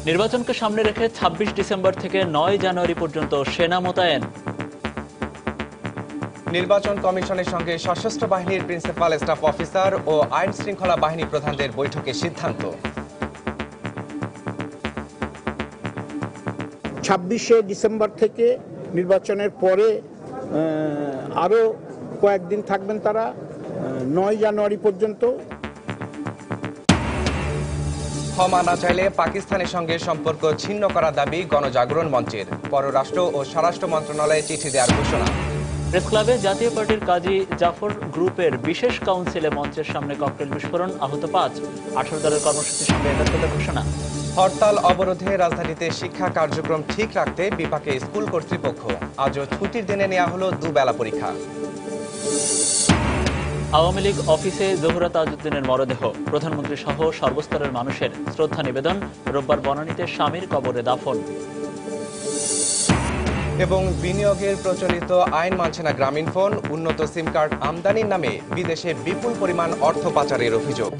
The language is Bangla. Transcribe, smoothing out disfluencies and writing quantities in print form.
নির্বাচনকে সামনে রেখে ২৬ ডিসেম্বর থেকে ৯ জানুয়ারি পর্যন্ত সেনা মোতায়েন। নির্বাচন কমিশনের সঙ্গে সশস্ত্র বাহিনীর প্রিন্সিপাল স্টাফ অফিসার ও আইন শৃঙ্খলা বাহিনী প্রধানদের বৈঠকে সিদ্ধান্ত। ২৬শে ডিসেম্বর থেকে নির্বাচনের পরে আরও কয়েকদিন থাকবেন তারা, ৯ জানুয়ারি পর্যন্ত। ক্ষমা না চাইলে পাকিস্তানের সঙ্গে সম্পর্ক ছিন্ন করার দাবি গণজাগরণ মঞ্চের। পররাষ্ট্র ও স্বরাষ্ট্র মন্ত্রণালয়ে চিঠি দেওয়ার ঘোষণা। প্রেস ক্লাবে জাতীয় পার্টির কাজী জাফর গ্রুপের বিশেষ কাউন্সিলে মঞ্চের সামনে ককটেল বিস্ফোরণ, আহত ৫। ১৮ দলের কর্মসূচির সঙ্গে একাত্মতা ঘোষণা। হরতাল অবরোধে রাজধানীতে শিক্ষা কার্যক্রম ঠিক রাখতে বিপাকে স্কুল কর্তৃপক্ষ। আজও ছুটির দিনে নেওয়া হলো দুবেলা পরীক্ষা। আওয়ামী লীগ অফিসে জহুরা তাজউদ্দিনের মরদেহ, প্রধানমন্ত্রী সহ সর্বস্তরের মানুষের শ্রদ্ধা নিবেদন। রোববার বনানীতে স্বামীর কবরে দাফন। এবং বিনিয়োগের প্রচলিত আইন মানছে না গ্রামীণফোন। উন্নত সিম কার্ড আমদানির নামে বিদেশে বিপুল পরিমাণ অর্থ পাচারের অভিযোগ।